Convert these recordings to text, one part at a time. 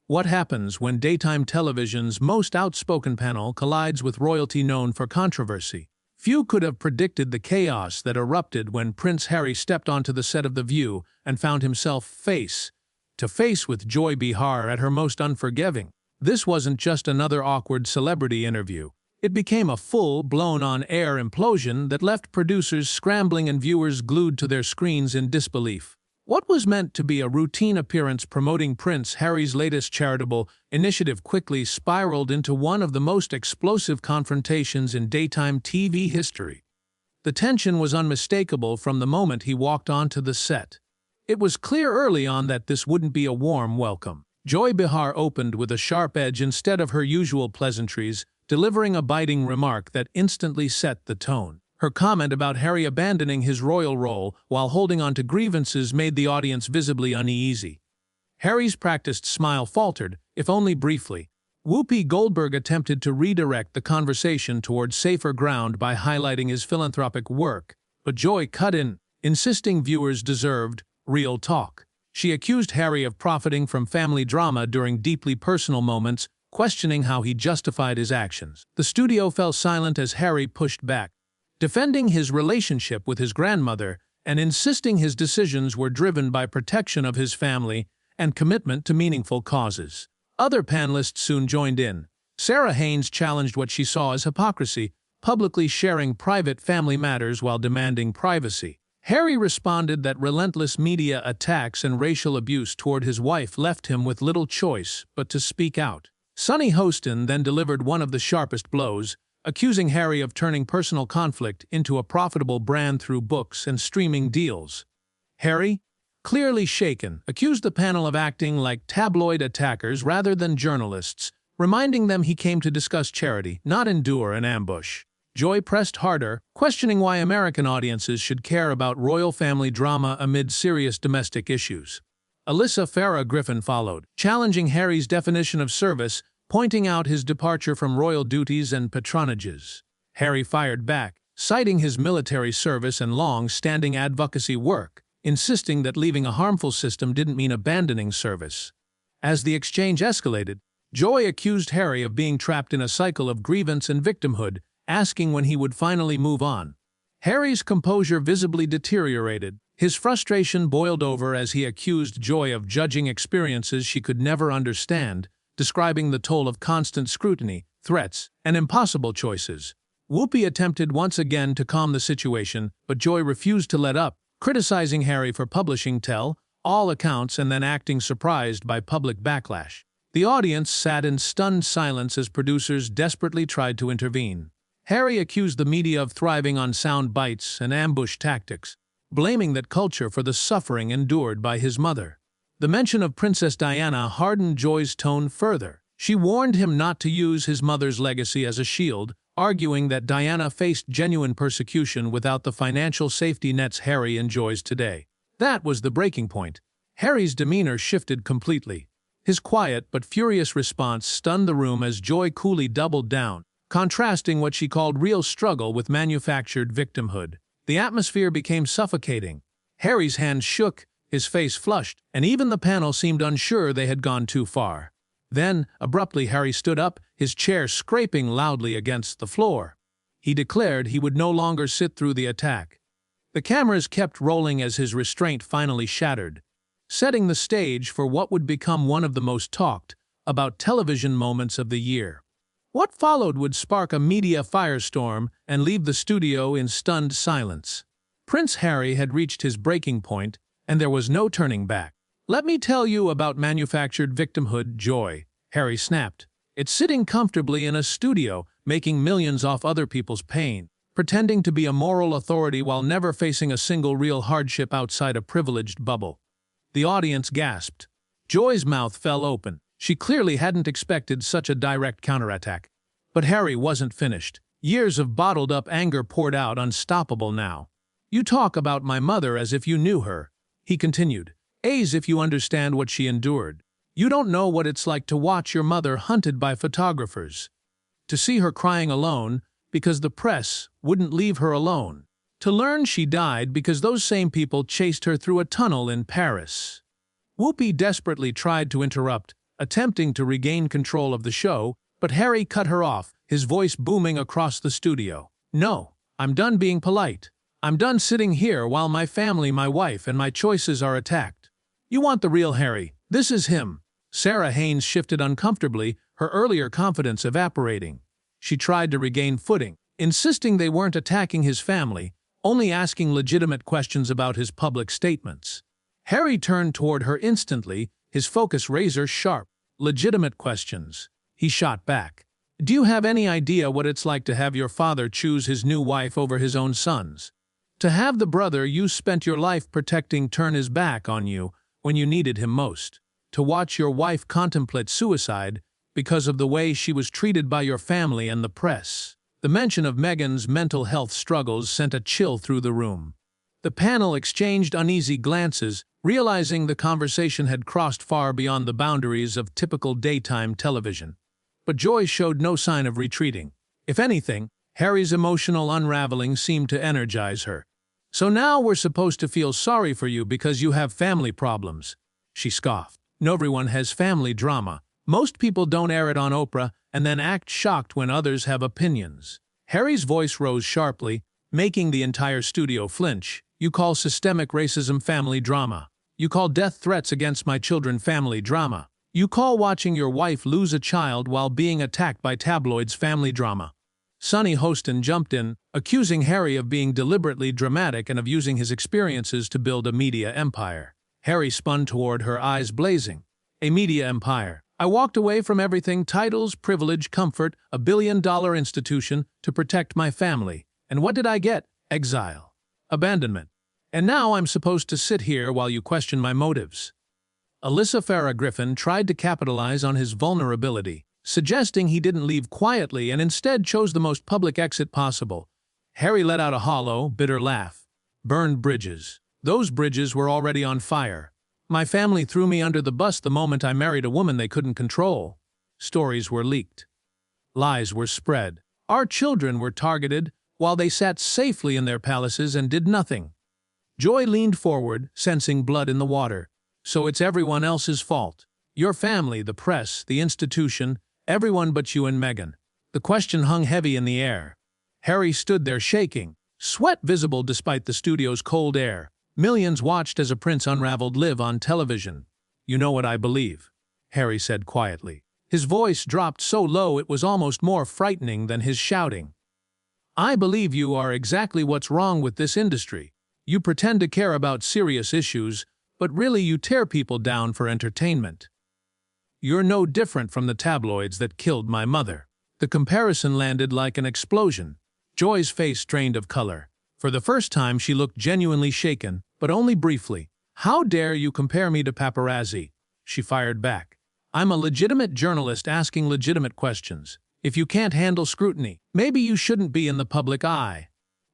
What happens when daytime television's most outspoken panel collides with royalty known for controversy? Few could have predicted the chaos that erupted when Prince Harry stepped onto the set of The View and found himself face to face with Joy Behar at her most unforgiving. This wasn't just another awkward celebrity interview. It became a full-blown on-air implosion that left producers scrambling and viewers glued to their screens in disbelief. What was meant to be a routine appearance promoting Prince Harry's latest charitable initiative quickly spiraled into one of the most explosive confrontations in daytime TV history. The tension was unmistakable from the moment he walked onto the set. It was clear early on that this wouldn't be a warm welcome. Joy Behar opened with a sharp edge instead of her usual pleasantries, delivering a biting remark that instantly set the tone. Her comment about Harry abandoning his royal role while holding on to grievances made the audience visibly uneasy. Harry's practiced smile faltered, if only briefly. Whoopi Goldberg attempted to redirect the conversation toward safer ground by highlighting his philanthropic work, but Joy cut in, insisting viewers deserved real talk. She accused Harry of profiting from family drama during deeply personal moments, questioning how he justified his actions. The studio fell silent as Harry pushed back, defending his relationship with his grandmother and insisting his decisions were driven by protection of his family and commitment to meaningful causes. Other panelists soon joined in. Sarah Haynes challenged what she saw as hypocrisy, publicly sharing private family matters while demanding privacy. Harry responded that relentless media attacks and racial abuse toward his wife left him with little choice but to speak out. Sunny Hostin then delivered one of the sharpest blows, accusing Harry of turning personal conflict into a profitable brand through books and streaming deals. Harry, clearly shaken, accused the panel of acting like tabloid attackers rather than journalists, reminding them he came to discuss charity, not endure an ambush. Joy pressed harder, questioning why American audiences should care about royal family drama amid serious domestic issues. Alyssa Farah Griffin followed, challenging Harry's definition of service, pointing out his departure from royal duties and patronages. Harry fired back, citing his military service and long-standing advocacy work, insisting that leaving a harmful system didn't mean abandoning service. As the exchange escalated, Joy accused Harry of being trapped in a cycle of grievance and victimhood, asking when he would finally move on. Harry's composure visibly deteriorated. His frustration boiled over as he accused Joy of judging experiences she could never understand, describing the toll of constant scrutiny, threats, and impossible choices. Whoopi attempted once again to calm the situation, but Joy refused to let up, criticizing Harry for publishing tell-all accounts and then acting surprised by public backlash. The audience sat in stunned silence as producers desperately tried to intervene. Harry accused the media of thriving on sound bites and ambush tactics, blaming that culture for the suffering endured by his mother. The mention of Princess Diana hardened Joy's tone further. She warned him not to use his mother's legacy as a shield, arguing that Diana faced genuine persecution without the financial safety nets Harry enjoys today. That was the breaking point. Harry's demeanor shifted completely. His quiet but furious response stunned the room as Joy coolly doubled down, contrasting what she called real struggle with manufactured victimhood. The atmosphere became suffocating. Harry's hands shook, his face flushed, and even the panel seemed unsure they had gone too far. Then, abruptly, Harry stood up, his chair scraping loudly against the floor. He declared he would no longer sit through the attack. The cameras kept rolling as his restraint finally shattered, setting the stage for what would become one of the most talked about television moments of the year. What followed would spark a media firestorm and leave the studio in stunned silence. Prince Harry had reached his breaking point, and there was no turning back. "Let me tell you about manufactured victimhood, Joy," Harry snapped. "It's sitting comfortably in a studio, making millions off other people's pain, pretending to be a moral authority while never facing a single real hardship outside a privileged bubble." The audience gasped. Joy's mouth fell open. She clearly hadn't expected such a direct counterattack. But Harry wasn't finished. Years of bottled-up anger poured out, unstoppable now. "You talk about my mother as if you knew her," he continued, "as if you understand what she endured. You don't know what it's like to watch your mother hunted by photographers, to see her crying alone because the press wouldn't leave her alone, to learn she died because those same people chased her through a tunnel in Paris." Whoopi desperately tried to interrupt, attempting to regain control of the show, but Harry cut her off, his voice booming across the studio. "No, I'm done being polite. I'm done sitting here while my family, my wife, and my choices are attacked. You want the real Harry. This is him." Sarah Haynes shifted uncomfortably, her earlier confidence evaporating. She tried to regain footing, insisting they weren't attacking his family, only asking legitimate questions about his public statements. Harry turned toward her instantly, his focus razor-sharp. "Legitimate questions," he shot back. "Do you have any idea what it's like to have your father choose his new wife over his own sons? To have the brother you spent your life protecting turn his back on you when you needed him most? To watch your wife contemplate suicide because of the way she was treated by your family and the press?" The mention of Meghan's mental health struggles sent a chill through the room. The panel exchanged uneasy glances, realizing the conversation had crossed far beyond the boundaries of typical daytime television. But Joy showed no sign of retreating. If anything, Harry's emotional unraveling seemed to energize her. "So now we're supposed to feel sorry for you because you have family problems," she scoffed. "No, everyone has family drama. Most people don't air it on Oprah and then act shocked when others have opinions." Harry's voice rose sharply, making the entire studio flinch. "You call systemic racism family drama. You call death threats against my children family drama. You call watching your wife lose a child while being attacked by tabloids family drama." Sonny Hostin jumped in, accusing Harry of being deliberately dramatic and of using his experiences to build a media empire. Harry spun toward her, eyes blazing. "A media empire. I walked away from everything, titles, privilege, comfort, a billion-dollar institution, to protect my family. And what did I get? Exile. Abandonment. And now I'm supposed to sit here while you question my motives." Alyssa Farah Griffin tried to capitalize on his vulnerability, suggesting he didn't leave quietly and instead chose the most public exit possible. Harry let out a hollow, bitter laugh. "Burned bridges. Those bridges were already on fire. My family threw me under the bus the moment I married a woman they couldn't control. Stories were leaked. Lies were spread. Our children were targeted while they sat safely in their palaces and did nothing." Joy leaned forward, sensing blood in the water. "So it's everyone else's fault. Your family, the press, the institution, everyone but you and Meghan." The question hung heavy in the air. Harry stood there shaking, sweat visible despite the studio's cold air. Millions watched as a prince unraveled live on television. "You know what I believe," Harry said quietly. His voice dropped so low it was almost more frightening than his shouting. "I believe you are exactly what's wrong with this industry. You pretend to care about serious issues, but really you tear people down for entertainment. You're no different from the tabloids that killed my mother." The comparison landed like an explosion. Joy's face drained of color. For the first time she looked genuinely shaken, but only briefly. "How dare you compare me to paparazzi?" she fired back. "I'm a legitimate journalist asking legitimate questions. If you can't handle scrutiny, maybe you shouldn't be in the public eye."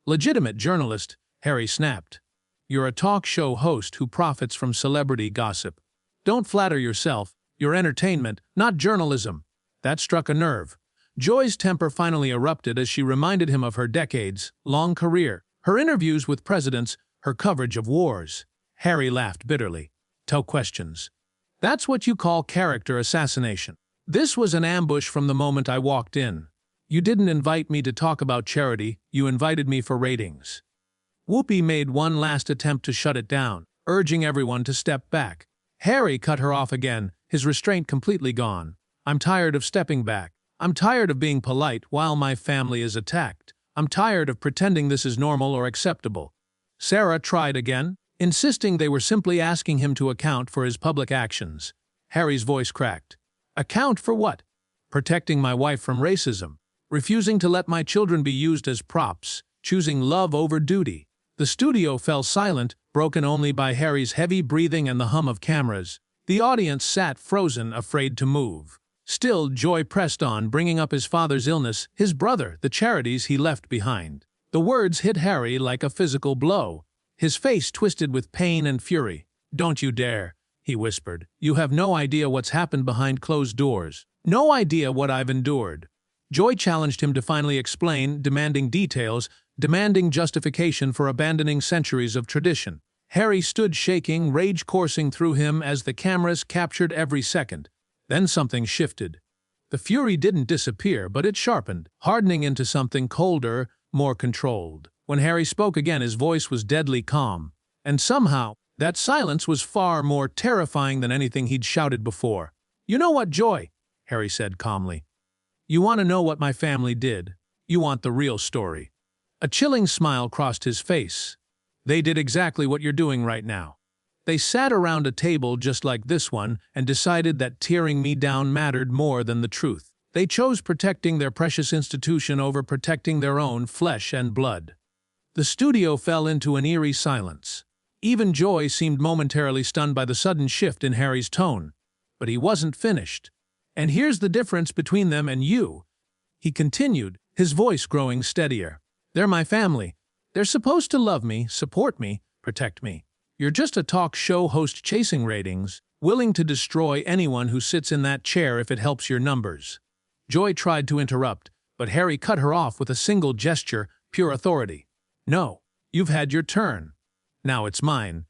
"Legitimate journalist," Harry snapped. "You're a talk show host who profits from celebrity gossip. Don't flatter yourself. You're entertainment, not journalism." That struck a nerve. Joy's temper finally erupted as she reminded him of her decades-long career, her interviews with presidents, her coverage of wars. Harry laughed bitterly. "Tell questions. That's what you call character assassination. This was an ambush from the moment I walked in. You didn't invite me to talk about charity, you invited me for ratings." Whoopi made one last attempt to shut it down, urging everyone to step back. Harry cut her off again, his restraint completely gone. "I'm tired of stepping back. I'm tired of being polite while my family is attacked. I'm tired of pretending this is normal or acceptable." Sarah tried again, insisting they were simply asking him to account for his public actions. Harry's voice cracked. "Account for what?" "Protecting my wife from racism. Refusing to let my children be used as props. Choosing love over duty." The studio fell silent, broken only by Harry's heavy breathing and the hum of cameras. The audience sat frozen, afraid to move. Still, Joy pressed on, bringing up his father's illness, his brother, the charities he left behind. The words hit Harry like a physical blow. His face twisted with pain and fury. "Don't you dare," he whispered. "You have no idea what's happened behind closed doors. No idea what I've endured." Joy challenged him to finally explain, demanding details, demanding justification for abandoning centuries of tradition. Harry stood shaking, rage coursing through him as the cameras captured every second. Then something shifted. The fury didn't disappear, but it sharpened, hardening into something colder, more controlled. When Harry spoke again, his voice was deadly calm. And somehow, that silence was far more terrifying than anything he'd shouted before. "You know what, Joy?" Harry said calmly. "You want to know what my family did. You want the real story." A chilling smile crossed his face. "They did exactly what you're doing right now. They sat around a table just like this one and decided that tearing me down mattered more than the truth. They chose protecting their precious institution over protecting their own flesh and blood." The studio fell into an eerie silence. Even Joy seemed momentarily stunned by the sudden shift in Harry's tone. But he wasn't finished. "And here's the difference between them and you," he continued, his voice growing steadier. "They're my family. They're supposed to love me, support me, protect me. You're just a talk show host chasing ratings, willing to destroy anyone who sits in that chair if it helps your numbers." Joy tried to interrupt, but Harry cut her off with a single gesture, pure authority. "No, you've had your turn. Now it's mine."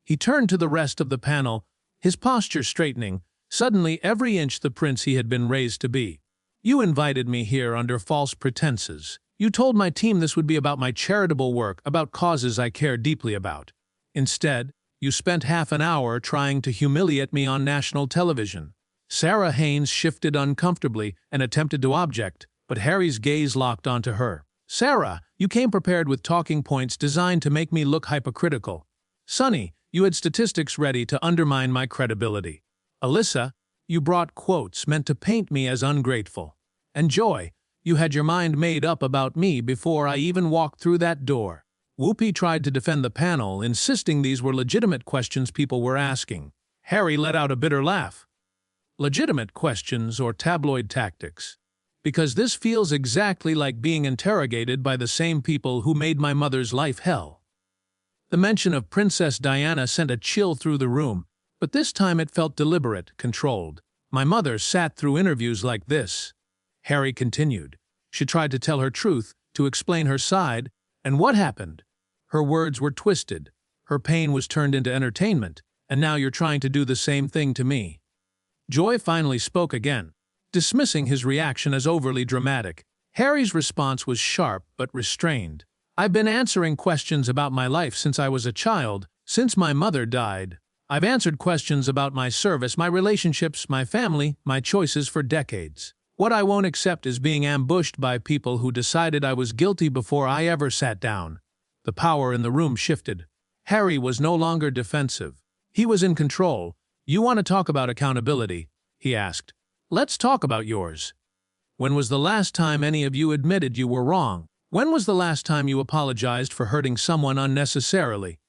He turned to the rest of the panel, his posture straightening, suddenly every inch the prince he had been raised to be. "You invited me here under false pretenses. You told my team this would be about my charitable work, about causes I care deeply about. Instead, you spent half an hour trying to humiliate me on national television." Sarah Haynes shifted uncomfortably and attempted to object, but Harry's gaze locked onto her. "Sarah, you came prepared with talking points designed to make me look hypocritical. Sonny, you had statistics ready to undermine my credibility. Alyssa, you brought quotes meant to paint me as ungrateful. And Joy, you had your mind made up about me before I even walked through that door." Whoopi tried to defend the panel, insisting these were legitimate questions people were asking. Harry let out a bitter laugh. "Legitimate questions or tabloid tactics? Because this feels exactly like being interrogated by the same people who made my mother's life hell." The mention of Princess Diana sent a chill through the room, but this time it felt deliberate, controlled. "My mother sat through interviews like this," Harry continued. "She tried to tell her truth, to explain her side, and what happened? Her words were twisted. Her pain was turned into entertainment, and now you're trying to do the same thing to me." Joy finally spoke again, dismissing his reaction as overly dramatic. Harry's response was sharp but restrained. "I've been answering questions about my life since I was a child, since my mother died. I've answered questions about my service, my relationships, my family, my choices for decades. What I won't accept is being ambushed by people who decided I was guilty before I ever sat down." The power in the room shifted. Harry was no longer defensive. He was in control. "You want to talk about accountability?" he asked. "Let's talk about yours. When was the last time any of you admitted you were wrong? When was the last time you apologized for hurting someone unnecessarily?"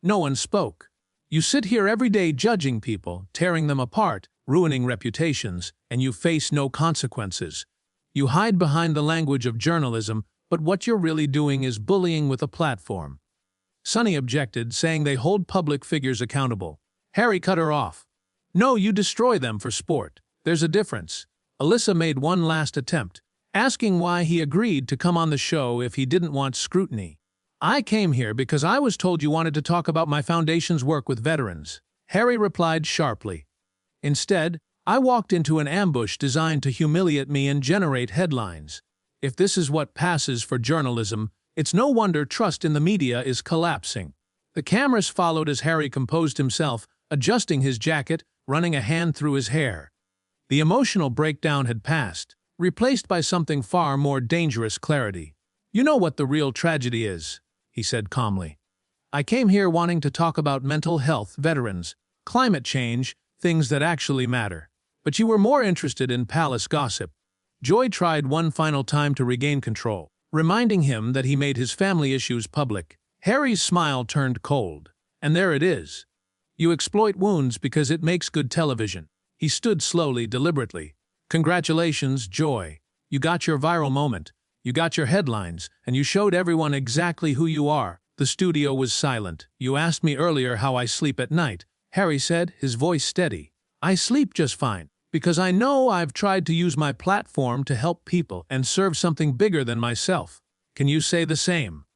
No one spoke. "You sit here every day judging people, tearing them apart, ruining reputations, and you face no consequences. You hide behind the language of journalism, but what you're really doing is bullying with a platform." Sonny objected, saying they hold public figures accountable. Harry cut her off. "No, you destroy them for sport. There's a difference." Alyssa made one last attempt, asking why he agreed to come on the show if he didn't want scrutiny. "I came here because I was told you wanted to talk about my foundation's work with veterans," Harry replied sharply. "Instead, I walked into an ambush designed to humiliate me and generate headlines. If this is what passes for journalism, it's no wonder trust in the media is collapsing." The cameras followed as Harry composed himself, adjusting his jacket, running a hand through his hair. The emotional breakdown had passed, replaced by something far more dangerous: clarity. "You know what the real tragedy is," he said calmly. "I came here wanting to talk about mental health, veterans, climate change, things that actually matter. But you were more interested in palace gossip." Joy tried one final time to regain control, reminding him that he made his family issues public. Harry's smile turned cold. "And there it is. You exploit wounds because it makes good television." He stood slowly, deliberately. "Congratulations, Joy. You got your viral moment. You got your headlines, and you showed everyone exactly who you are." The studio was silent. "You asked me earlier how I sleep at night," Harry said, his voice steady. "I sleep just fine, because I know I've tried to use my platform to help people and serve something bigger than myself. Can you say the same?"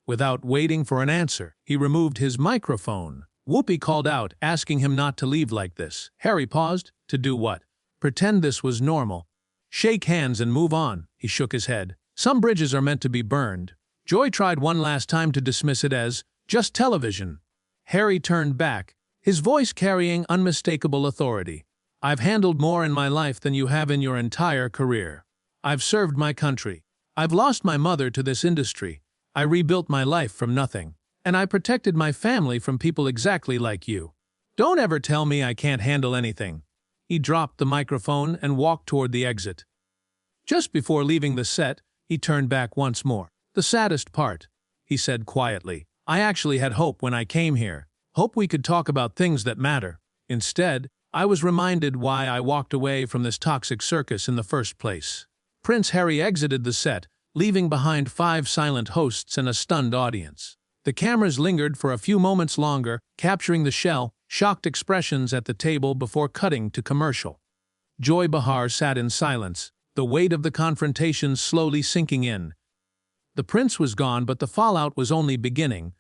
Without waiting for an answer, he removed his microphone. Whoopi called out, asking him not to leave like this. Harry paused. To do what? pretend this was normal. Shake hands and move on, he shook his head. Some bridges are meant to be burned. Joy tried one last time to dismiss it as just television. Harry turned back, his voice carrying unmistakable authority. I've handled more in my life than you have in your entire career. I've served my country. I've lost my mother to this industry. I rebuilt my life from nothing. And I protected my family from people exactly like you. Don't ever tell me I can't handle anything. He dropped the microphone and walked toward the exit. Just before leaving the set, he turned back once more. The saddest part, he said quietly. I actually had hope when I came here. Hope we could talk about things that matter. Instead, I was reminded why I walked away from this toxic circus in the first place. Prince Harry exited the set, leaving behind 5 silent hosts and a stunned audience. The cameras lingered for a few moments longer, capturing the shocked expressions at the table before cutting to commercial. Joy Behar sat in silence, the weight of the confrontation slowly sinking in. The prince was gone, but the fallout was only beginning.